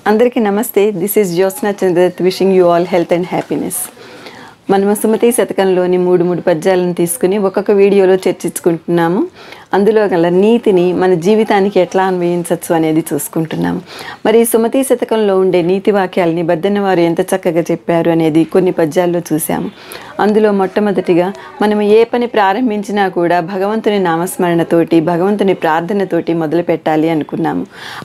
అందరికీ నమస్తే. This is Jyotsna Chandradutt wishing you all health and happiness. మనము సుమతి శతకంలోని మూడు పద్యాలను తీసుకుని ఒక్కొక్క వీడియోలో చర్చించుకుంటున్నాము. అందులో గల నీతిని మన జీవితానికి ఎట్లా అన్వయించవచ్చు అనేది చూసుకుంటున్నాము. మరి సుమతి శతకంలో ఉండే నీతి వాక్యాలని బద్దెన్న వారు ఎంత చక్కగా చెప్పారు అనేది కొన్ని పద్యాల్లో చూసాము. అందులో మొట్టమొదటిగా మనము ఏ పని ప్రారంభించినా కూడా భగవంతుని నామస్మరణతోటి, భగవంతుని ప్రార్థనతోటి మొదలు పెట్టాలి అనుకున్నాము.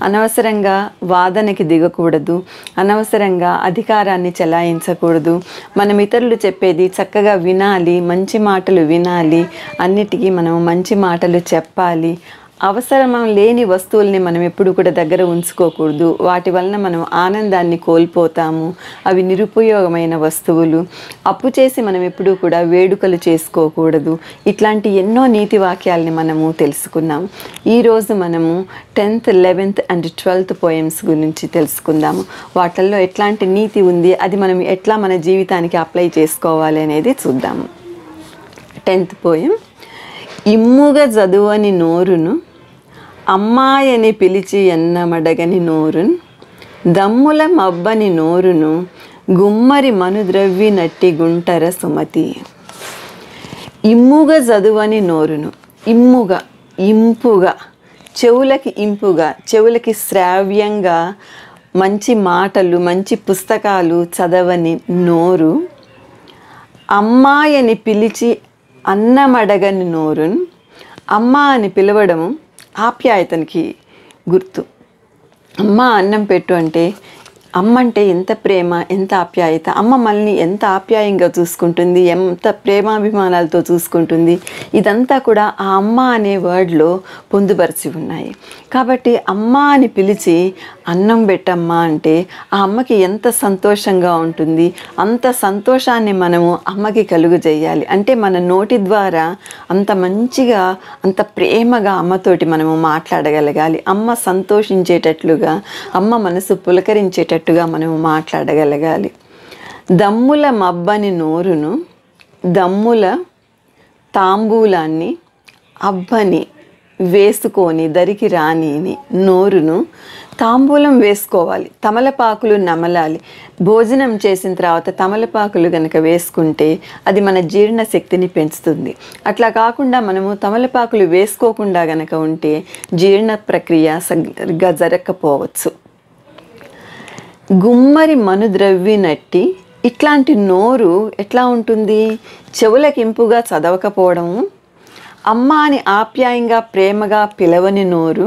అనవసరంగా వాదనకి దిగకూడదు, అనవసరంగా అధికారాన్ని చెలాయించకూడదు. మనం ఇతరులు చెప్పేది చక్కగా వినాలి, మంచి మాటలు వినాలి, అన్నిటికీ మనం మంచి మాటలు చెప్పాలి. అవసరం లేని వస్తువుల్ని మనం ఎప్పుడు కూడా దగ్గర ఉంచుకోకూడదు. వాటి వలన మనం ఆనందాన్ని కోల్పోతాము. అవి నిరుపయోగమైన వస్తువులు. అప్పు చేసి మనం ఎప్పుడూ కూడా వేడుకలు చేసుకోకూడదు. ఇట్లాంటి ఎన్నో నీతి వాక్యాలని మనము తెలుసుకున్నాము. ఈరోజు మనము 10th, 11th and 12th poems గురించి తెలుసుకుందాము. వాటిల్లో ఎట్లాంటి నీతి ఉంది, అది మనం ఎట్లా మన జీవితానికి అప్లై చేసుకోవాలి అనేది చూద్దాము. 10th poem. ఇమ్ముగ చదువని నోరును, అమ్మాయని పిలిచి ఎన్నమడగని నోరున్, దమ్ముల మబ్బని నోరును, గుమ్మరి మనుద్రవ్వి నట్టి గుంటర సుమతి. ఇమ్ముగ చదువని నోరును. ఇమ్ముగా, ఇంపుగా, చెవులకి ఇంపుగా, చెవులకి శ్రావ్యంగా మంచి మాటలు, మంచి పుస్తకాలు చదవని నోరు, అమ్మాయని పిలిచి అన్నమడగని నోరున్. అమ్మ అని పిలవడము ఆప్యాయతనికి గుర్తు. అమ్మ అన్నం పెట్టు అంటే, అమ్మ అంటే ఎంత ప్రేమ, ఎంత ఆప్యాయత. అమ్మ మనల్ని ఎంత ఆప్యాయంగా చూసుకుంటుంది, ఎంత ప్రేమాభిమానాలతో చూసుకుంటుంది. ఇదంతా కూడా ఆ అమ్మ అనే వర్డ్లో పొందుపరిచి ఉన్నాయి. కాబట్టి అమ్మ అని పిలిచి అన్నం పెట్టమ్మా అంటే ఆ అమ్మకి ఎంత సంతోషంగా ఉంటుంది. అంత సంతోషాన్ని మనము అమ్మకి కలుగు చేయాలి. అంటే మన నోటి ద్వారా అంత మంచిగా, అంత ప్రేమగా అమ్మతోటి మనము మాట్లాడగలగాలి. అమ్మ సంతోషించేటట్లుగా, అమ్మ మనసు పులకరించేటట్టుగా మనము మాట్లాడగలగాలి. దమ్ముల మబ్బని నోరును, దమ్ముల తాంబూలాన్ని, అబ్బని వేసుకొని దరికి రానిని నోరును. తాంబూలం వేసుకోవాలి, తమలపాకులు నమలాలి. భోజనం చేసిన తర్వాత తమలపాకులు కనుక వేసుకుంటే అది మన జీర్ణశక్తిని పెంచుతుంది. అట్లా కాకుండా మనము తమలపాకులు వేసుకోకుండా గనక ఉంటే జీర్ణ ప్రక్రియ సరిగ్గా జరగకపోవచ్చు. గుమ్మరి మనుద్రవ్వి నట్టి. ఇట్లాంటి నోరు ఎట్లా ఉంటుంది? చెవులకి ఇంపుగా చదవకపోవడము, అమ్మ అని ఆప్యాయంగా ప్రేమగా పిలవని నోరు,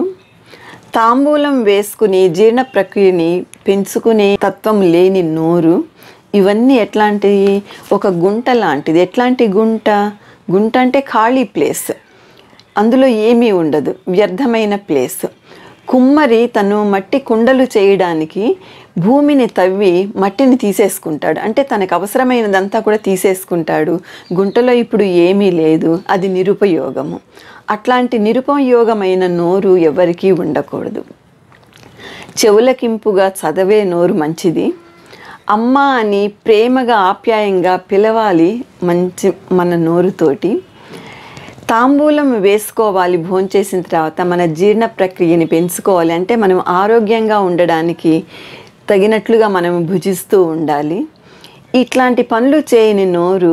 తాంబూలం వేసుకుని జీర్ణ ప్రక్రియని పెంచుకునే తత్వం లేని నోరు. ఇవన్నీ ఎట్లాంటివి? ఒక గుంట లాంటిది. ఎట్లాంటి గుంట? గుంట అంటే ఖాళీ ప్లేస్, అందులో ఏమీ ఉండదు, వ్యర్థమైన ప్లేస్. కుమ్మరి తను మట్టి కుండలు చేయడానికి భూమిని తవ్వి మట్టిని తీసేసుకుంటాడు. అంటే తనకు అవసరమైనదంతా కూడా తీసేసుకుంటాడు. గుంటలో ఇప్పుడు ఏమీ లేదు, అది నిరుపయోగము. అట్లాంటి నిరుపయోగమైన నోరు ఎవరికీ ఉండకూడదు. చెవులకింపుగా చదవే నోరు మంచిది. అమ్మ అని ప్రేమగా ఆప్యాయంగా పిలవాలి మన నోరుతోటి. తాంబూలం వేసుకోవాలి భోంచేసిన తర్వాత, మన జీర్ణ ప్రక్రియని పెంచుకోవాలి. అంటే మనం ఆరోగ్యంగా ఉండడానికి తగినట్లుగా మనం భుజిస్తూ ఉండాలి. ఇట్లాంటి పనులు చేయని నోరు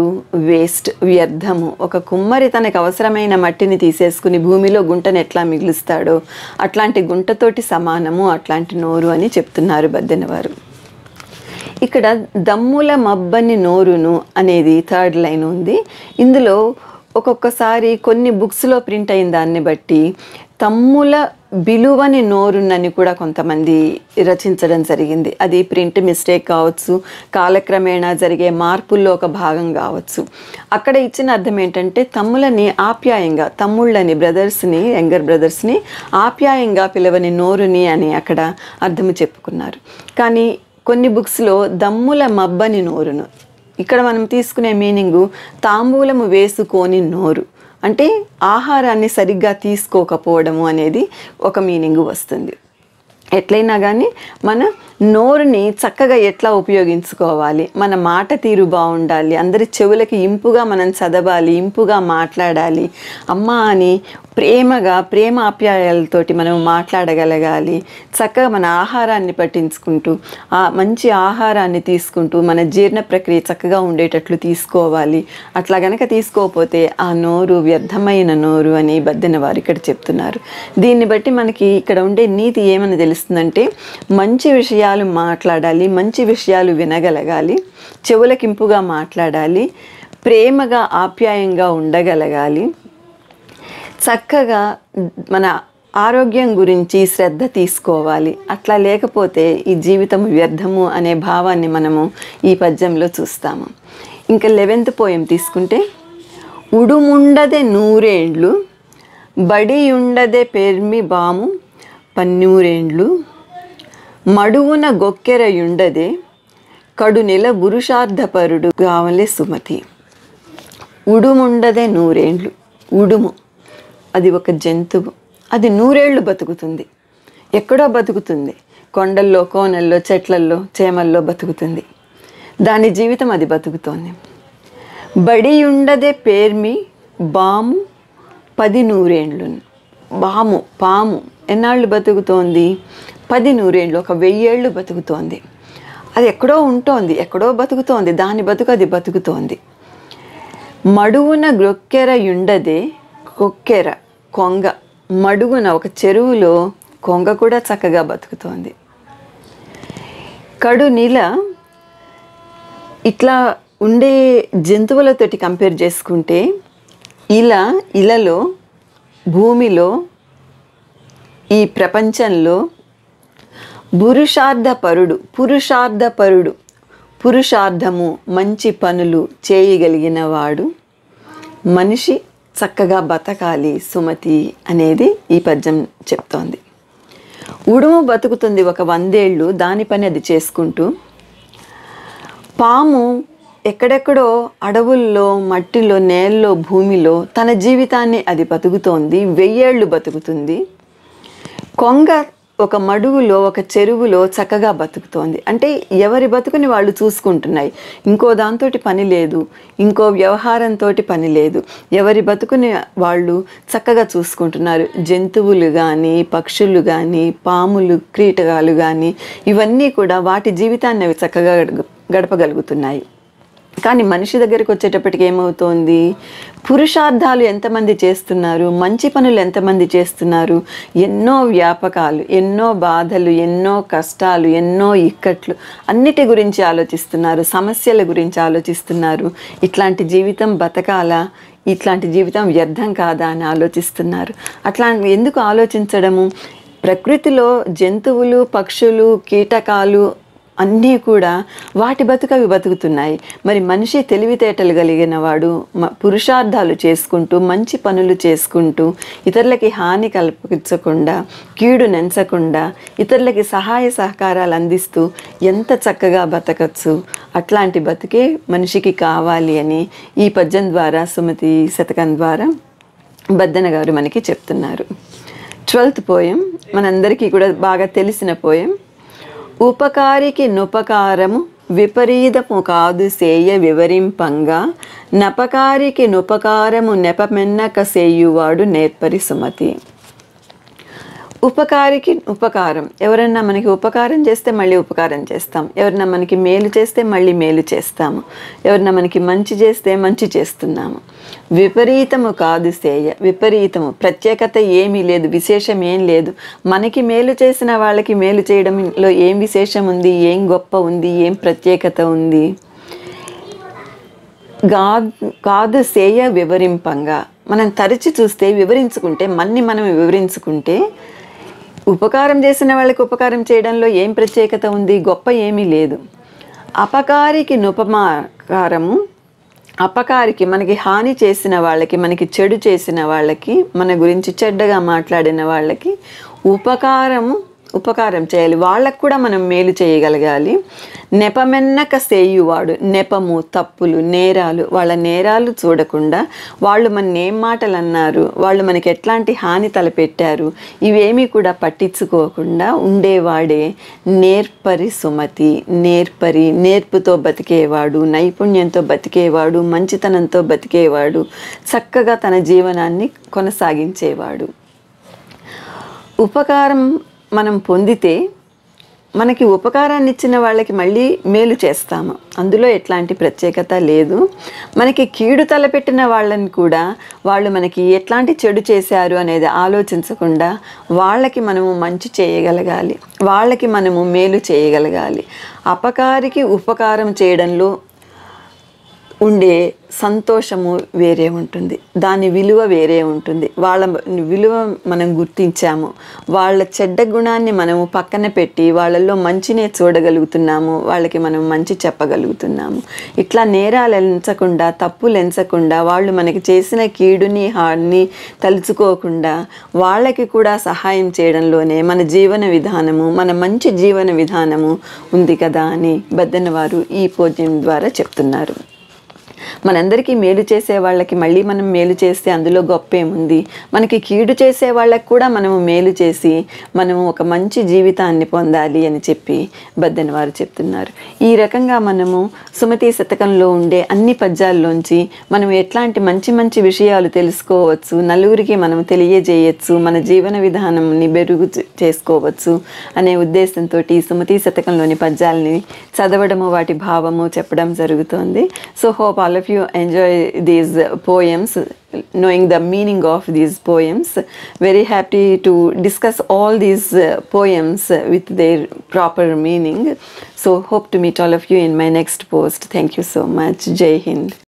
వేస్ట్, వ్యర్థము. ఒక కుమ్మరి తనకు అవసరమైన మట్టిని తీసేసుకుని భూమిలో గుంటను ఎట్లా మిగులుస్తాడో అట్లాంటి గుంటతోటి సమానము అట్లాంటి నోరు అని చెప్తున్నారు బద్దెనవారు. ఇక్కడ దమ్ముల మబ్బని నోరును అనేది 3rd లైన్ ఉంది. ఇందులో ఒక్కొక్కసారి కొన్ని బుక్స్లో ప్రింట్ అయిన దాన్ని బట్టి తమ్ముల బిలువని నోరునని కూడా కొంతమంది రచించడం జరిగింది. అది ప్రింట్ మిస్టేక్ కావచ్చు, కాలక్రమేణా జరిగే మార్పుల్లో ఒక భాగం కావచ్చు. అక్కడ ఇచ్చిన అర్థం ఏంటంటే తమ్ములని ఆప్యాయంగా, తమ్ముళ్ళని, బ్రదర్స్ని, యంగర్ బ్రదర్స్ని ఆప్యాయంగా పిలవని నోరుని అని అక్కడ అర్థము చెప్పుకున్నారు. కానీ కొన్ని బుక్స్లో దమ్ముల మబ్బని నోరును, ఇక్కడ మనం తీసుకునే మీనింగు తాంబూలము వేసుకొని నోరు అంటే ఆహారాన్ని సరిగ్గా తీసుకోకపోవడము అనేది ఒక మీనింగు వస్తుంది. ఎట్లయినా కానీ మన నోరుని చక్కగా ఎట్లా ఉపయోగించుకోవాలి, మన మాట తీరు బాగుండాలి, అందరి చెవులకి ఇంపుగా మనం చదవాలి, ఇంపుగా మాట్లాడాలి, అమ్మ అని ప్రేమగా ప్రేమ ఆప్యాయాలతోటి మనం మాట్లాడగలగాలి, చక్కగా మన ఆహారాన్ని పట్టించుకుంటూ మంచి ఆహారాన్ని తీసుకుంటూ మన జీర్ణ ప్రక్రియ చక్కగా ఉండేటట్లు తీసుకోవాలి. అట్లా గనక తీసుకోకపోతే ఆ నోరు వ్యర్థమైన నోరు అని బద్దెన వారు ఇక్కడ చెప్తున్నారు. దీన్ని బట్టి మనకి ఇక్కడ ఉండే నీతి ఏమని తెలుస్తుందంటే, మంచి విషయాలు మాట్లాడాలి, మంచి విషయాలు వినగలగాలి, చెవులకింపుగా మాట్లాడాలి, ప్రేమగా ఆప్యాయంగా ఉండగలగాలి, చక్కగా మన ఆరోగ్యం గురించి శ్రద్ధ తీసుకోవాలి. అట్లా లేకపోతే ఈ జీవితం వ్యర్థము అనే భావాన్ని మనము ఈ పద్యంలో చూస్తాము. ఇంకా 11th పోయం తీసుకుంటే, ఉడుముండదే నూరేండ్లు బడియుండదే పెర్మి బాము పన్నూరేండ్లు మడువున గొక్కెరయుండదే కడునెల పురుషార్థపరుడు గావలే సుమతి. ఉడుముండదే నూరేండ్లు. ఉడుము అది ఒక జంతువు, అది 100 ఏళ్ళు బతుకుతుంది, ఎక్కడో బతుకుతుంది, కొండల్లో కోనల్లో చెట్లల్లో చేమల్లో బతుకుతుంది, దాని జీవితం అది బతుకుతోంది. బడి ఉండదే పేర్మి బాము 10 ఏళ్ళు. పాము ఎన్నాళ్ళు బతుకుతోంది? 10 ఏళ్ళు, ఒక 1000 ఏళ్ళు బతుకుతోంది. అది ఎక్కడో ఉంటోంది, ఎక్కడో బతుకుతోంది, దాని బతుకు అది బతుకుతోంది. మడువున గ్రొక్కెరయుండదే, కొక్కెర కొంగ, మడుగున ఒక చెరువులో కొంగ కూడా చక్కగా బతుకుతోంది. కడునీల ఇట్లా ఉండే జంతువులతోటి కంపేర్ చేసుకుంటే, ఇలలో భూమిలో ఈ ప్రపంచంలో పురుషార్థము మంచి పనులు చేయగలిగిన వాడు మనిషి చక్కగా బతకాలి సుమతి అనేది ఈ పద్యం చెప్తోంది. ఉడుము బతుకుతుంది ఒక 100 ఏళ్ళు, దాని పని అది చేసుకుంటూ. పాము ఎక్కడెక్కడో అడవుల్లో, మట్టిలో, నేల్లో, భూమిలో తన జీవితాన్ని అది బతుకుతోంది, 1000 ఏళ్ళు బతుకుతుంది. కొంగ ఒక మడుగులో, ఒక చెరువులో చక్కగా బతుకుతోంది. అంటే ఎవరి బతుకుని వాళ్ళు చూసుకుంటున్నాయి, ఇంకో దాంతో పని లేదు, ఇంకో వ్యవహారంతో పని లేదు, ఎవరి బతుకుని వాళ్ళు చక్కగా చూసుకుంటున్నారు. జంతువులు కానీ, పక్షులు కానీ, పాములు, కీటకాలు కానీ, ఇవన్నీ కూడా వాటి జీవితాన్ని అవి చక్కగా గడపగలుగుతున్నాయి. కానీ మనిషి దగ్గరికి వచ్చేటప్పటికి ఏమవుతోంది? పురుషార్థాలు ఎంతమంది చేస్తున్నారు, మంచి పనులు ఎంతమంది చేస్తున్నారు, ఎన్నో వ్యాపకాలు, ఎన్నో బాధలు, ఎన్నో కష్టాలు, ఎన్నో ఇక్కట్లు, అన్నిటి గురించి ఆలోచిస్తున్నారు, సమస్యల గురించి ఆలోచిస్తున్నారు. ఇట్లాంటి జీవితం బతకాలా, ఇట్లాంటి జీవితం వ్యర్థం కాదా అని ఆలోచిస్తున్నారు. అట్లా ఎందుకు ఆలోచించడము? ప్రకృతిలో జంతువులు, పక్షులు, కీటకాలు అన్నీ కూడా వాటి బతుకవి బతుకుతున్నాయి. మరి మనిషి తెలివితేటలు కలిగిన వాడు పురుషార్థాలు చేసుకుంటూ, మంచి పనులు చేసుకుంటూ, ఇతరులకి హాని కల్పించకుండా, కీడు నెంచకుండా, ఇతరులకి సహాయ సహకారాలు అందిస్తూ ఎంత చక్కగా బతకచ్చు. అట్లాంటి బతికే మనిషికి కావాలి అని ఈ పద్యం ద్వారా, సుమతి శతకం ద్వారా బద్దెన గారు మనకి చెప్తున్నారు. 12th పోయం మనందరికీ కూడా బాగా తెలిసిన పోయం. ఉపకారికి నుపకారము విపరీతము కాదు సేయ వివరింపంగా, నపకారికి నుపకారము నెపమెన్నక సేయువాడు నేర్పరి సుమతి. ఉపకారికి ఉపకారం, ఎవరన్నా మనకి ఉపకారం చేస్తే మళ్ళీ ఉపకారం చేస్తాం, ఎవరన్నా మనకి మేలు చేస్తే మళ్ళీ మేలు చేస్తాము, ఎవరన్నా మనకి మంచి చేస్తే మంచి చేస్తున్నాము. విపరీతము కాదు సేయ, విపరీతము ప్రత్యేకత ఏమీ లేదు, విశేషం ఏం లేదు. మనకి మేలు చేసిన వాళ్ళకి మేలు చేయడంలో ఏం విశేషం ఉంది, ఏం గొప్ప ఉంది, ఏం ప్రత్యేకత ఉంది? కాదు సేయ వివరింపంగా, మనం తరచి చూస్తే, వివరించుకుంటే, మనం వివరించుకుంటే, ఉపకారం చేసిన వాళ్ళకి ఉపకారం చేయడంలో ఏం ప్రత్యేకత ఉంది, గొప్ప ఏమీ లేదు. అపకారికి నుపమాకారము, అపకారికి మనకి హాని చేసిన వాళ్ళకి, మనకి చెడు చేసిన వాళ్ళకి, మన గురించి చెడ్డగా మాట్లాడిన వాళ్ళకి ఉపకారం చేయాలి, వాళ్ళకు కూడా మనం మేలు చేయగలగాలి. నెపమెన్నక సేయువాడు, నెపము, తప్పులు, నేరాలు, వాళ్ళ నేరాలు చూడకుండా వాళ్ళు మన ఏం మాటలు అన్నారు, వాళ్ళు మనకి ఎట్లాంటి హాని తలపెట్టారు, ఇవేమీ కూడా పట్టించుకోకుండా ఉండేవాడే నేర్పరి సుమతి. నేర్పుతో బతికేవాడు, నైపుణ్యంతో బతికేవాడు, మంచితనంతో బతికేవాడు, చక్కగా తన జీవనాన్ని కొనసాగించేవాడు. ఉపకారం మనం పొందితే మనకి ఉపకారాన్ని ఇచ్చిన వాళ్ళకి మళ్ళీ మేలు చేస్తాము, అందులో ఎట్లాంటి ప్రత్యేకత లేదు. మనకి కీడు తలపెట్టిన వాళ్ళని కూడా వాళ్ళు మనకి ఎట్లాంటి చెడు చేశారు అనేది ఆలోచించకుండా వాళ్ళకి మనము మంచి చేయగలగాలి, వాళ్ళకి మనము మేలు చేయగలగాలి. అపకారికి ఉపకారం చేయడంలో ఉండే సంతోషము వేరే ఉంటుంది, దాని విలువ వేరే ఉంటుంది. వాళ్ళ విలువ మనం గుర్తించాము, వాళ్ళ చెడ్డ గుణాన్ని మనము పక్కన పెట్టి వాళ్ళల్లో మంచినే చూడగలుగుతున్నాము, వాళ్ళకి మనం మంచి చెప్పగలుగుతున్నాము. ఇట్లా నేరాలు ఎంచకుండా, తప్పులు ఎంచకుండా, వాళ్ళు మనకి చేసిన కీడుని హాని తలుచుకోకుండా వాళ్ళకి కూడా సహాయం చేయడంలోనే మన జీవన విధానము, మన మంచి జీవన విధానము ఉంది కదా అని బద్దెనవారు ఈ పోద్యం ద్వారా చెప్తున్నారు. మనందరికీ మేలు చేసే వాళ్ళకి మళ్ళీ మనం మేలు చేస్తే అందులో గొప్ప ఏముంది? మనకి కీడు చేసే వాళ్ళకి కూడా మనము మేలు చేసి మనము ఒక మంచి జీవితాన్ని పొందాలి అని చెప్పి బద్దెనవారు చెప్తున్నారు. ఈ రకంగా మనము సుమతి శతకంలో ఉండే అన్ని పద్యాల్లోంచి మనం ఎట్లాంటి మంచి మంచి విషయాలు తెలుసుకోవచ్చు, నలుగురికి మనం తెలియజేయచ్చు, మన జీవన విధానంని మెరుగు చేసుకోవచ్చు అనే ఉద్దేశంతో ఈ సుమతి శతకంలోని పద్యాలని చదవడము, వాటి భావము చెప్పడం జరుగుతుంది. So hope all of you enjoy these poems, knowing the meaning of these poems. Very happy to discuss all these poems with their proper meaning. So hope to meet all of you in my next post. Thank you so much. Jai Hind.